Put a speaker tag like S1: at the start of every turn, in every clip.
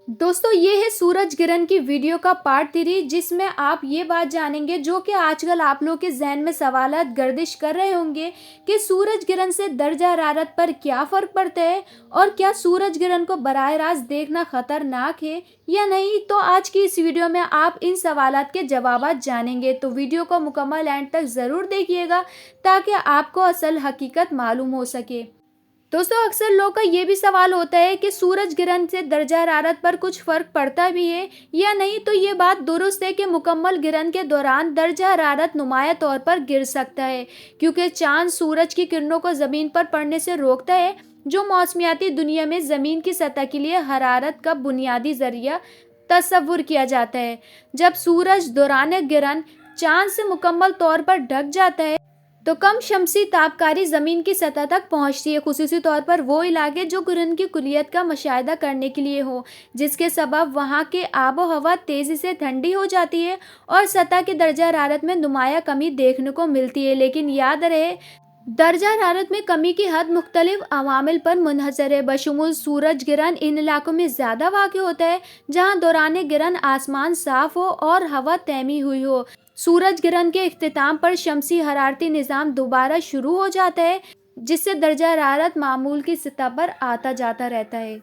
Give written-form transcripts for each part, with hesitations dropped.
S1: दोस्तों ये है सूरज ग्रहण की वीडियो का पार्ट 3, जिसमें आप ये बात जानेंगे जो कि आजकल आप लोग के जहन में सवालात गर्दिश कर रहे होंगे कि सूरज ग्रहण से दर्जा हरारत पर क्या फ़र्क पड़ता है और क्या सूरज ग्रहण को बराह रास्त देखना ख़तरनाक है या नहीं। तो आज की इस वीडियो में आप इन सवालात के जवाबात जानेंगे, तो वीडियो को मुकम्मल एंड तक ज़रूर देखिएगा ताकि आपको असल हकीकत मालूम हो सके। दोस्तों अक्सर लोगों का ये भी सवाल होता है कि सूरज ग्रहण से दर्जा हरारत पर कुछ फ़र्क पड़ता भी है या नहीं। तो ये बात दुरुस्त है कि मुकम्मल ग्रहण के दौरान दर्जा हरारत नुमाया तौर पर गिर सकता है, क्योंकि चांद सूरज की किरणों को ज़मीन पर पड़ने से रोकता है, जो मौसमियाती दुनिया में ज़मीन की सतह के लिए हरारत का बुनियादी ज़रिया तस्वुर किया जाता है। जब सूरज दौरान ग्रहण चांद से मुकम्मल तौर पर ढक जाता है तो कम शमसी तापकारी ज़मीन की सतह तक पहुंचती है, खुसूसी तौर पर वो इलाके जो ग्रहण की कुलियत का मुशाहिदा करने के लिए हो, जिसके सबब वहां के आबो हवा तेज़ी से ठंडी हो जाती है और सतह की दर्जा हरारत में नुमाया कमी देखने को मिलती है। लेकिन याद रहे, दर्जा हरारत में कमी की हद मुख्तलिफ अवामिल पर मुनहसर है, बशमूल सूरज ग्रहण इन इलाकों में ज़्यादा वाक़ होता है जहां दौरान ग्रहण आसमान साफ हो और हवा तैमी हुई हो। सूरज ग्रहण के इख्तिताम पर शमसी हरारती निज़ाम दोबारा शुरू हो जाता है, जिससे दर्जा हरारत मामूल की सतह पर आता जाता रहता है।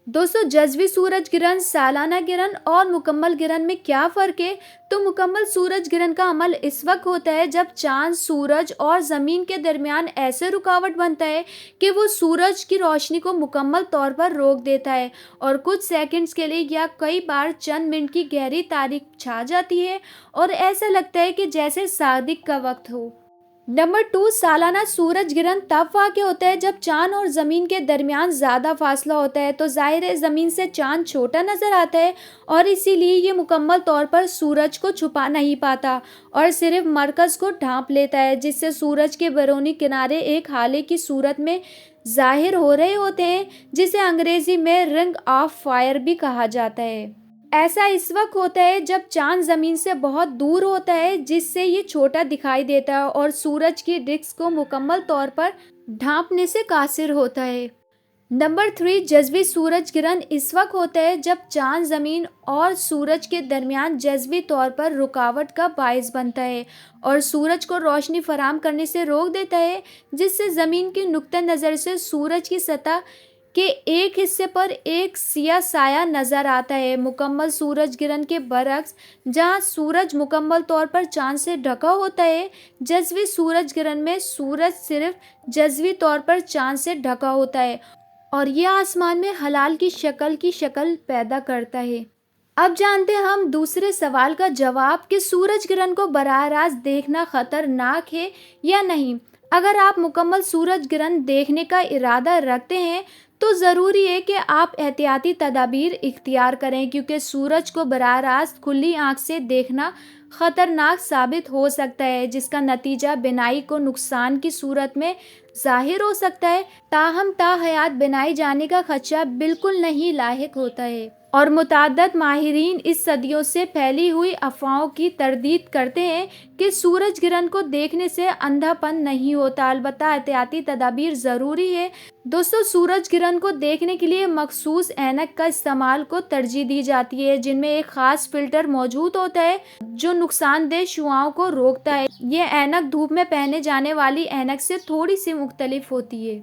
S1: दोस्तों जज़वी सूरज ग्रहण, सालाना ग्रहण और मुकम्मल ग्रहण में क्या फ़र्क है। तो मुकम्मल सूरज ग्रहण का अमल इस वक्त होता है जब चांद सूरज और ज़मीन के दरमियान ऐसे रुकावट बनता है कि वो सूरज की रोशनी को मुकम्मल तौर पर रोक देता है और कुछ सेकंड्स के लिए या कई बार चंद मिनट की गहरी तारीक छा जाती है और ऐसा लगता है कि जैसे सादिक का वक्त हो। नंबर 2, सालाना सूरज ग्रहण तब वाक़ होता है जब चांद और ज़मीन के दरमियान ज़्यादा फासला होता है, तो ज़ाहिर है ज़मीन से चांद छोटा नज़र आता है और इसीलिए ये मुकम्मल तौर पर सूरज को छुपा नहीं पाता और सिर्फ मरकज़ को ढांप लेता है, जिससे सूरज के बैरूनी किनारे एक हाले की सूरत में ज़ाहिर हो रहे होते हैं, जिसे अंग्रेज़ी में रिंग ऑफ फायर भी कहा जाता है। ऐसा इस वक्त होता है जब चांद ज़मीन से बहुत दूर होता है, जिससे ये छोटा दिखाई देता है और सूरज की डिस्क को मुकम्मल तौर पर ढांपने से कासिर होता है। नंबर 3, जज़वी सूरज ग्रहण इस वक्त होता है जब चांद ज़मीन और सूरज के दरमियान जज़वी तौर पर रुकावट का बाइस बनता है और सूरज को रोशनी फराहम करने से रोक देता है, जिससे ज़मीन की नुक्ते नज़र से सूरज की सतह के एक हिस्से पर एक सिया साया नज़र आता है। मुकम्मल सूरज ग्रहण के बरक्स, जहां सूरज मुकम्मल तौर पर चांद से ढका होता है, जज़वी सूरज ग्रहण में सूरज सिर्फ जज़वी तौर पर चांद से ढका होता है और यह आसमान में हलाल की शक्ल पैदा करता है। अब जानते हैं हम दूसरे सवाल का जवाब कि सूरज ग्रहण को बराह रास्त देखना ख़तरनाक है या नहीं। अगर आप मुकम्मल सूरज ग्रहण देखने का इरादा रखते हैं तो ज़रूरी है कि आप एहतियाती तदाबीर इख्तियार करें, क्योंकि सूरज को बराह रास्त खुली आँख से देखना ख़तरनाक साबित हो सकता है, जिसका नतीजा बिनाई को नुकसान की सूरत में ज़ाहिर हो सकता है। ताहम ताहयात बिनाई जाने का खदशा बिल्कुल नहीं लाहिक होता है और मुतअद्दिद माहिरीन इस सदियों से फैली हुई अफवाहों की तरदीद करते हैं कि सूरज ग्रहण को देखने से अंधापन नहीं होता, अलबत्ता एहतियाती तदाबीर ज़रूरी है। दोस्तों सूरज ग्रहण को देखने के लिए मखसूस ऐनक का इस्तेमाल को तरजीह दी जाती है, जिनमें एक ख़ास फ़िल्टर मौजूद होता है जो नुकसानदेह शुआओं को रोकता है। ये ऐनक धूप में पहने जाने वाली ऐनक से थोड़ी सी मुख्तलिफ होती है।